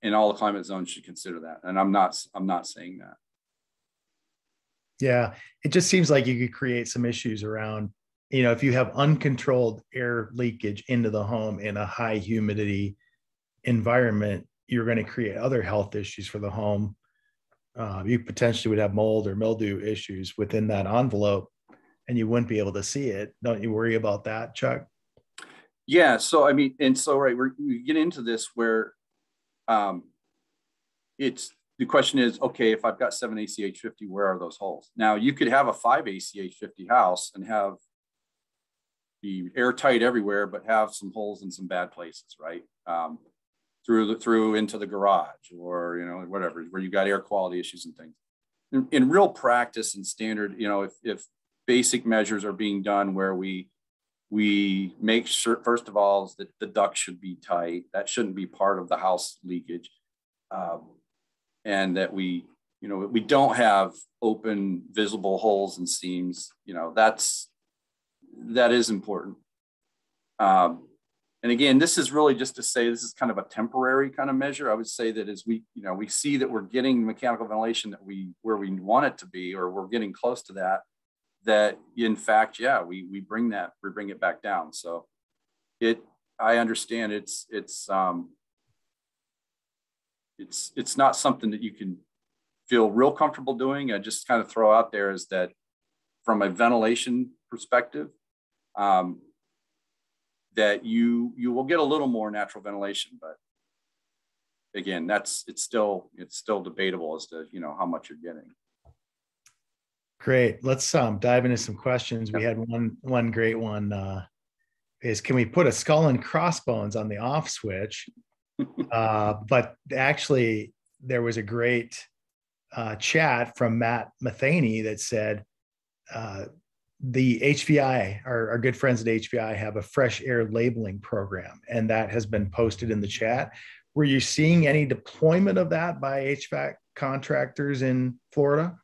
in all the climate zones should consider that. And I'm not saying that. Yeah. It just seems like you could create some issues around, if you have uncontrolled air leakage into the home in a high humidity environment, you're going to create other health issues for the home. You potentially would have mold or mildew issues within that envelope, and you wouldn't be able to see it. Don't you worry about that, Chuck? Yeah. So, right, we get into this where the question is, okay, if I've got 7 ACH 50, where are those holes? Now, you could have a 5 ACH 50 house and be airtight everywhere, but have some holes in some bad places, right? Through into the garage or, whatever, where you got air quality issues and things. in real practice and standard, you know, if basic measures are being done where we make sure, first of all, is that the duct should be tight. That shouldn't be part of the house leakage. And that we don't have open visible holes and seams. You know, that is important. And again, this is really just to say this is kind of a temporary kind of measure. I would say that as we see that we're getting mechanical ventilation where we want it to be, or we're getting close to that in fact, yeah, we bring it back down. So I understand it's not something that you can feel real comfortable doing. I just kind of throw out there is that from a ventilation perspective, that you will get a little more natural ventilation, but again, it's still debatable as to, you know, how much you're getting. Great. Let's dive into some questions. We had one great one is, can we put a skull and crossbones on the off switch? But actually, there was a great chat from Matt Matheny that said the HVI, our good friends at HVI, have a fresh air labeling program, and that has been posted in the chat. Were you seeing any deployment of that by HVAC contractors in Florida?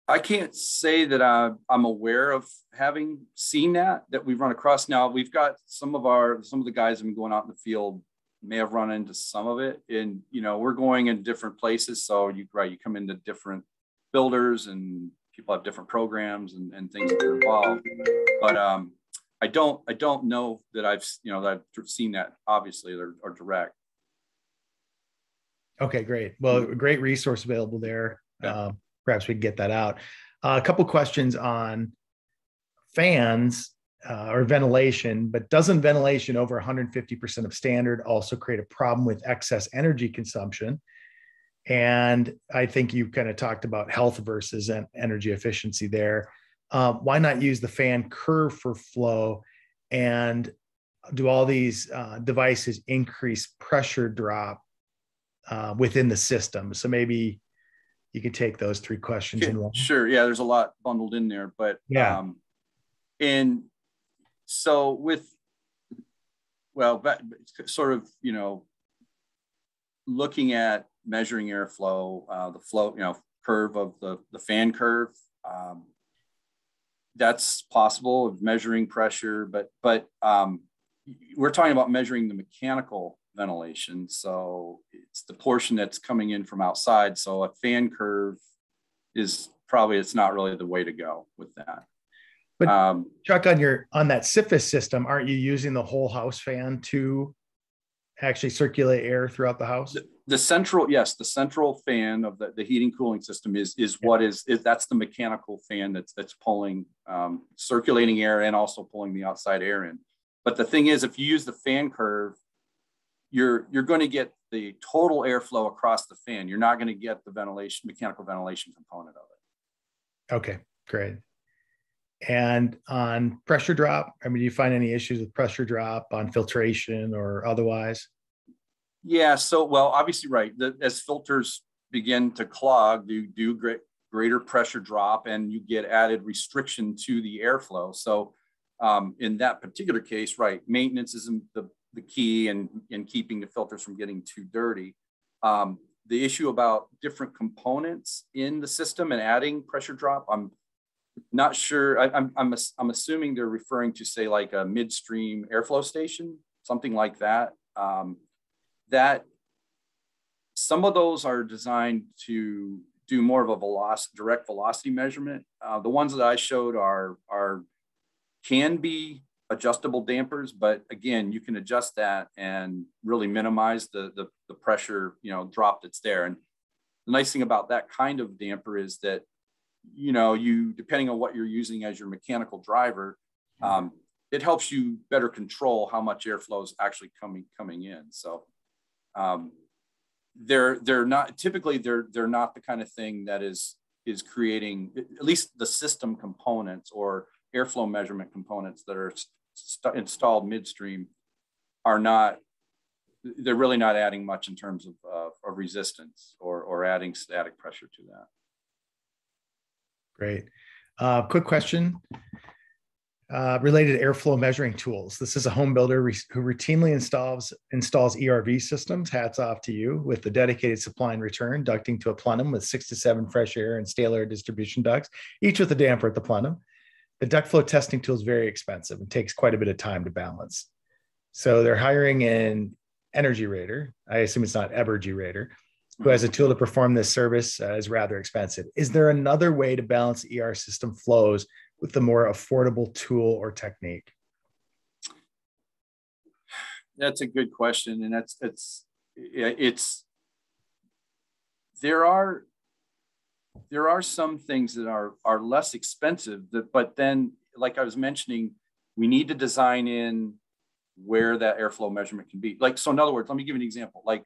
I can't say that I'm aware of having seen that we've run across. Now we've got some of the guys have been going out in the field may have run into some of it, and you know, we're going in different places. So you come into different builders and people have different programs and things that are involved. But I don't know that I've seen that obviously or direct. Okay, great. Well, a great resource available there. Yeah. Perhaps we can get that out. A couple questions on fans or ventilation, but doesn't ventilation over 150% of standard also create a problem with excess energy consumption? And I think you kind of talked about health versus energy efficiency there. Why not use the fan curve for flow? And do all these devices increase pressure drop within the system? So maybe you could take those three questions in one. Sure. Yeah, there's a lot bundled in there, but yeah. And so sort of, you know, looking at measuring airflow, the flow, you know, curve of the fan curve, that's possible of measuring pressure, but we're talking about measuring the mechanical ventilation. So it's the portion that's coming in from outside. So a fan curve is it's not really the way to go with that. But Chuck, on that CFIUS system, aren't you using the whole house fan to actually circulate air throughout the house? The central fan of the heating cooling system is that's the mechanical fan that's pulling circulating air and also pulling the outside air in. But the thing is, if you use the fan curve, you're going to get the total airflow across the fan. You're not going to get the mechanical ventilation component of it. Okay, great. And on pressure drop, I mean, do you find any issues with pressure drop on filtration or otherwise? Yeah, so, well, obviously, right. As filters begin to clog, you do greater pressure drop and you get added restriction to the airflow. So in that particular case, right, maintenance is the key in keeping the filters from getting too dirty. The issue about different components in the system and adding pressure drop, I'm not sure. I'm assuming they're referring to, say, like a midstream airflow station, something like that. That some of those are designed to do more of a direct velocity measurement. The ones that I showed can be adjustable dampers, but again, you can adjust that and really minimize the pressure, you know, drop that's there. And the nice thing about that kind of damper is that, you know, depending on what you're using as your mechanical driver, it helps you better control how much airflow is actually coming in. So they're not the kind of thing that is creating, at least the system components or airflow measurement components that are installed midstream they're really not adding much in terms of resistance or adding static pressure to that. Great. Quick question related to airflow measuring tools. This is a home builder who routinely installs ERV systems. Hats off to you, with the dedicated supply and return ducting to a plenum with 6 to 7 fresh air and stale air distribution ducts, each with a damper at the plenum. The duct flow testing tool is very expensive and takes quite a bit of time to balance. So they're hiring an energy rater. I assume it's not Evergy rater, who has a tool to perform this service, is rather expensive. Is there another way to balance ER system flows with the more affordable tool or technique? That's a good question. And there are some things that are less expensive, but then, like I was mentioning, we need to design in where that airflow measurement can be. Like, so in other words, let me give you an example. Like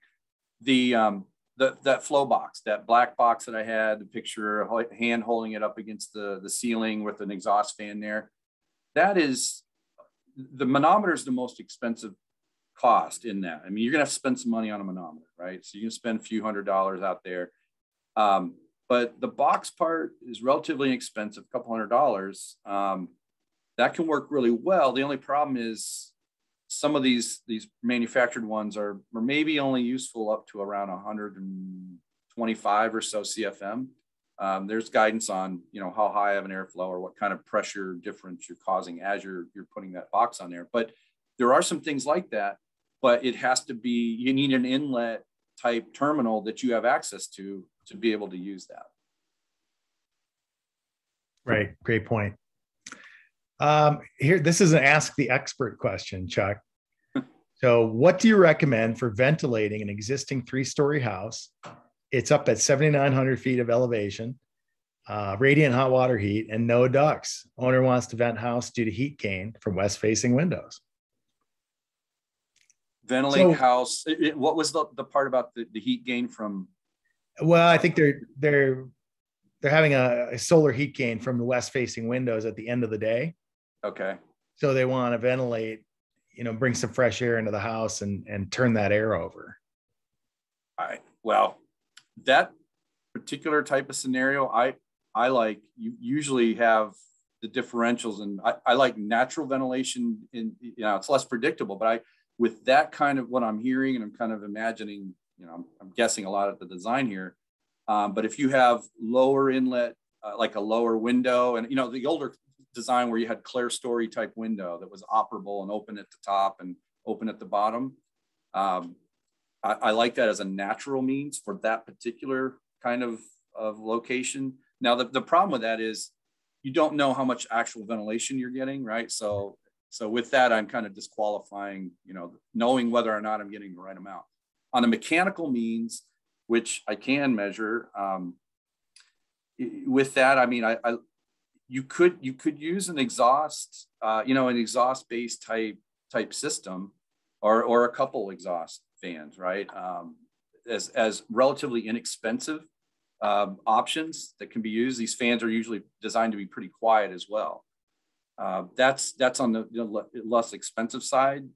that flow box, that black box that I had, the picture, a hand holding it up against the ceiling with an exhaust fan there. That is, the manometer is the most expensive cost in that. I mean, you're gonna have to spend some money on a manometer, right? So you can spend a few $100s out there. But the box part is relatively inexpensive, a couple $100s. That can work really well. The only problem is some of these manufactured ones are maybe only useful up to around 125 or so CFM. There's guidance on, how high of an airflow or what kind of pressure difference you're causing as you're putting that box on there. But there are some things like that, but it has to be, you need an inlet type terminal that you have access to be able to use that. Right. Great point. Here, this is an ask the expert question, Chuck. So what do you recommend for ventilating an existing 3-story house? It's up at 7,900 feet of elevation, radiant hot water heat, and no ducts. Owner wants to vent house due to heat gain from west facing windows. Ventilate house. What was the part about the heat gain from? Well, I think they're having a solar heat gain from the west facing windows at the end of the day. Okay. So they want to ventilate, bring some fresh air into the house and turn that air over. All right. Well, that particular type of scenario, I like, you usually have the differentials, and I like natural ventilation it's less predictable, but with that kind of what I'm hearing, and I'm kind of imagining, I'm guessing a lot at the design here. But if you have lower inlet, like a lower window, and the older design where you had clerestory type window that was operable and open at the top and open at the bottom, I like that as a natural means for that particular kind of location. Now the problem with that is you don't know how much actual ventilation you're getting, right? So with that, I'm kind of disqualifying, knowing whether or not I'm getting the right amount. On a mechanical means, which I can measure, with that, I mean, you could use an exhaust, an exhaust-based type system, or a couple exhaust fans, right? As relatively inexpensive options that can be used. These fans are usually designed to be pretty quiet as well. That's on the less expensive side.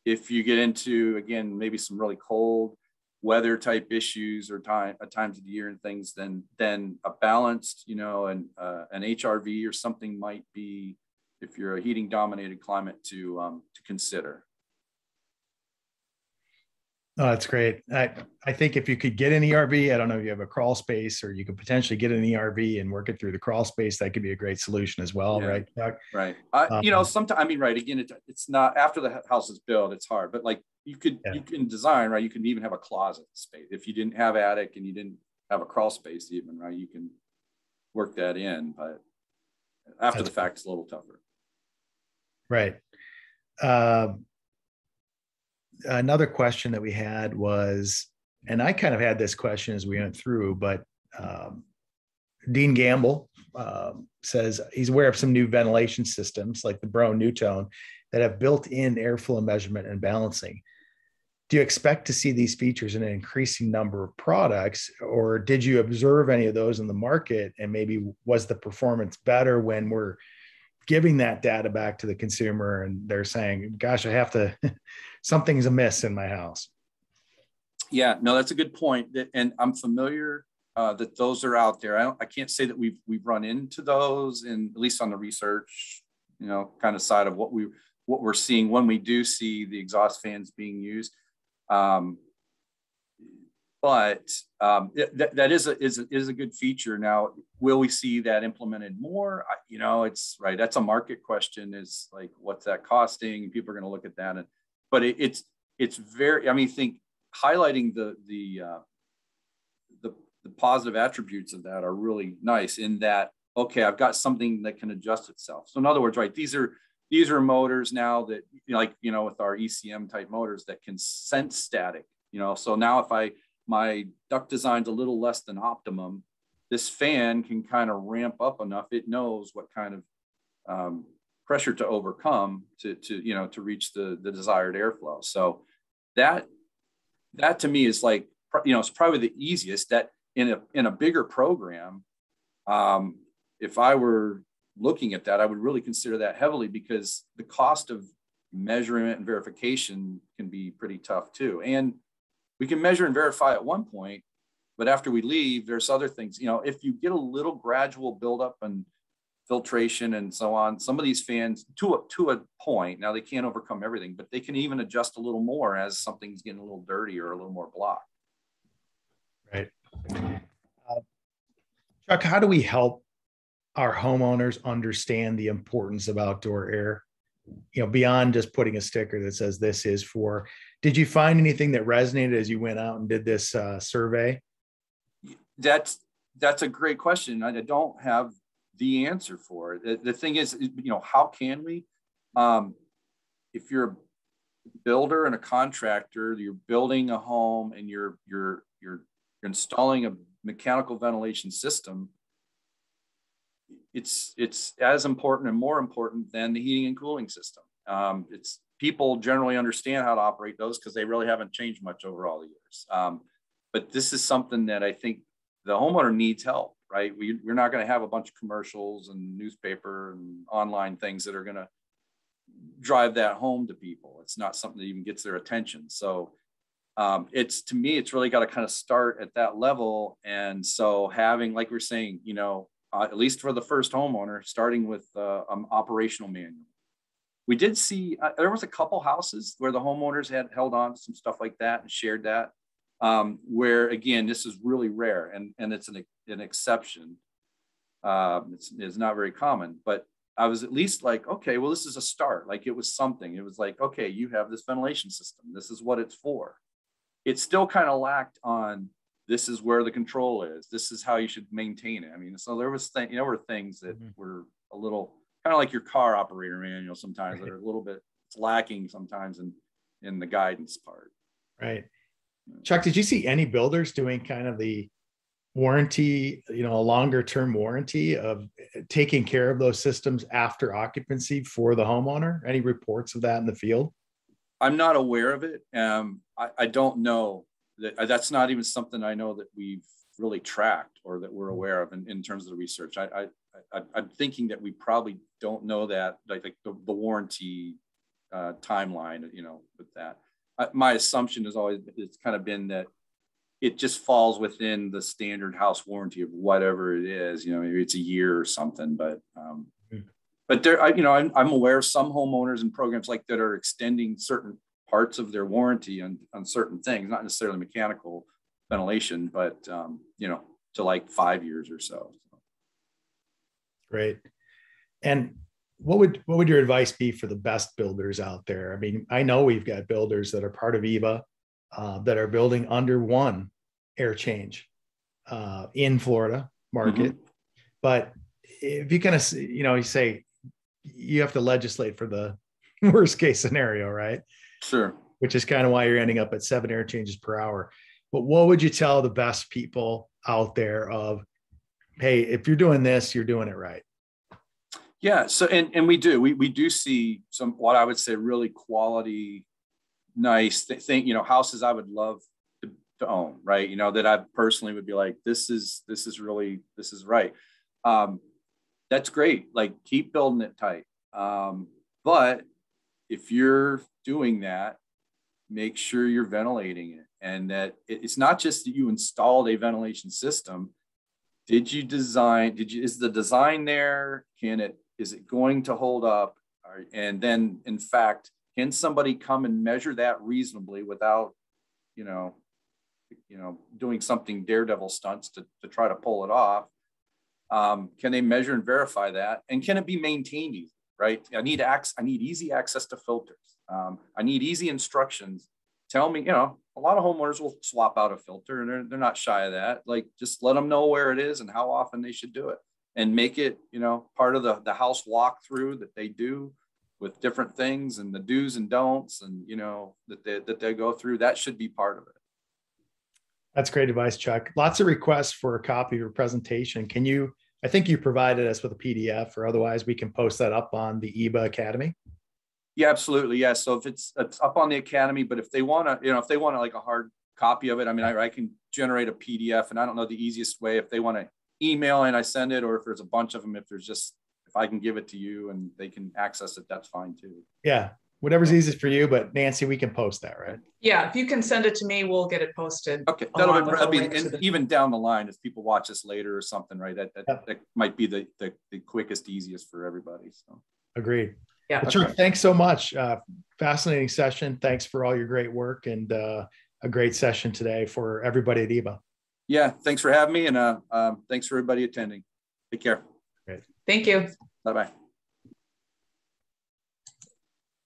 If you get into, again, maybe some really cold weather type issues or at times of the year and things, then a balanced, and an HRV or something might be, if you're a heating dominated climate, to consider. Oh, that's great. I think if you could get an ERV, I don't know if you have a crawl space, or you could potentially get an ERV and work it through the crawl space. That could be a great solution as well, right? Right. Sometimes, I mean, right. Again, it's not, after the house is built, it's hard, but like you can design, right? You can even have a closet space. If you didn't have attic and you didn't have a crawl space even, right? You can work that in, but after the fact, it's a little tougher. Right. Another question that we had was, and I kind of had this question as we went through, but Dean Gamble says he's aware of some new ventilation systems like the Brown Newtone that have built-in airflow measurement and balancing. Do you expect to see these features in an increasing number of products, or did you observe any of those in the market? And maybe was the performance better when we're giving that data back to the consumer and they're saying, gosh, I have to, something's amiss in my house? Yeah, no, that's a good point. And I'm familiar that those are out there. I can't say that we've run into those, in at least on the research, kind of side of what we're seeing when we do see the exhaust fans being used. But that is a good feature. Now, will we see that implemented more? It's right. That's a market question. Is like, what's that costing? People are going to look at that, but it's very. I mean, think highlighting the positive attributes of that are really nice. In that, okay, I've got something that can adjust itself. So in other words, right, these are motors now that with our ECM type motors that can sense static. So now if my duct design's a little less than optimum, this fan can kind of ramp up enough. It knows what kind of pressure to overcome to reach the desired airflow. So that to me is like, it's probably the easiest. That in a bigger program, if I were looking at that, I would really consider that heavily, because the cost of measurement and verification can be pretty tough too. And we can measure and verify at one point, but after we leave, there's other things. If you get a little gradual buildup and filtration and so on, some of these fans to a point, now they can't overcome everything, but they can even adjust a little more as something's getting a little dirty or a little more blocked. Right. Chuck, how do we help our homeowners understand the importance of outdoor air, beyond just putting a sticker that says this is for? Did you find anything that resonated as you went out and did this survey? That's a great question. I don't have the answer for it. The thing is, how can we, if you're a builder and a contractor, you're building a home and you're installing a mechanical ventilation system, it's as important and more important than the heating and cooling system. People generally understand how to operate those because they really haven't changed much over all the years. But this is something that I think the homeowner needs help, right? We're not going to have a bunch of commercials and newspaper and online things that are going to drive that home to people. It's not something that even gets their attention. So to me, it's really got to kind of start at that level. And so having, like we're saying, at least for the first homeowner, starting with an operational manual. We did see, there was a couple houses where the homeowners had held on to some stuff like that and shared that, where, again, this is really rare and it's an exception. It's not very common, but I was at least like, okay, well, this is a start. Like, it was something. It was like, okay, you have this ventilation system. This is what it's for. It still kind of lacked on, this is where the control is. This is how you should maintain it. I mean, so there were things that were a little kind of like your car operator manual sometimes, that are a little bit lacking sometimes in the guidance part. Right. Chuck, did you see any builders doing kind of the warranty, a longer term warranty of taking care of those systems after occupancy for the homeowner? Any reports of that in the field? I'm not aware of it. I don't know that's not even something I know that we've really tracked or that we're aware of in terms of the research. I'm thinking that we probably don't know that, like the warranty timeline, with that. My assumption is always, it's kind of been that it just falls within the standard house warranty of whatever it is, maybe it's a year or something, but there, I'm aware of some homeowners and programs like that are extending certain parts of their warranty on certain things, not necessarily mechanical ventilation, but, to like 5 years or so. Great. And what would your advice be for the best builders out there? I mean, I know we've got builders that are part of EVA that are building under one air change in Florida market. But if you kind of, you say you have to legislate for the worst case scenario, right? Sure. Which is kind of why you're ending up at 7 air changes per hour. But what would you tell the best people out there of, hey, if you're doing this, you're doing it right? Yeah. So, and we do see some, what I would say, really quality, nice thing, houses I would love to own, right? That I personally would be like, this is right. That's great. Like, keep building it tight. But if you're doing that, make sure you're ventilating it. And that it's not just that you installed a ventilation system. Is the design there? Is it going to hold up? And then, in fact, can somebody come and measure that reasonably without, doing something daredevil stunts to try to pull it off? Can they measure and verify that? And can it be maintained easy, right? I need easy access to filters. I need easy instructions. Tell me, a lot of homeowners will swap out a filter, and they're not shy of that. Like, just let them know where it is and how often they should do it, and make it, part of the house walkthrough that they do with different things and the do's and don'ts, and, that they go through. That should be part of it. That's great advice, Chuck. Lots of requests for a copy of your presentation. I think you provided us with a PDF, or otherwise we can post that up on the EBA Academy. Yeah, absolutely. Yeah. So if it's up on the Academy, but if they want to, like a hard copy of it, I can generate a PDF, and I don't know the easiest way. If they want to email and I send it, or if there's a bunch of them, if I can give it to you and they can access it, that's fine too. Yeah. Whatever's easiest for you, but Nancy, we can post that, right? Yeah. If you can send it to me, we'll get it posted. Okay. That'll be even down the line, if people watch this later or something, right? That might be the quickest, easiest for everybody. So agreed. Yeah. Well, Chuck, thanks so much. Fascinating session. Thanks for all your great work, and a great session today for everybody at EBA. Yeah. Thanks for having me. And thanks for everybody attending. Take care. Great. Thank you. Bye-bye.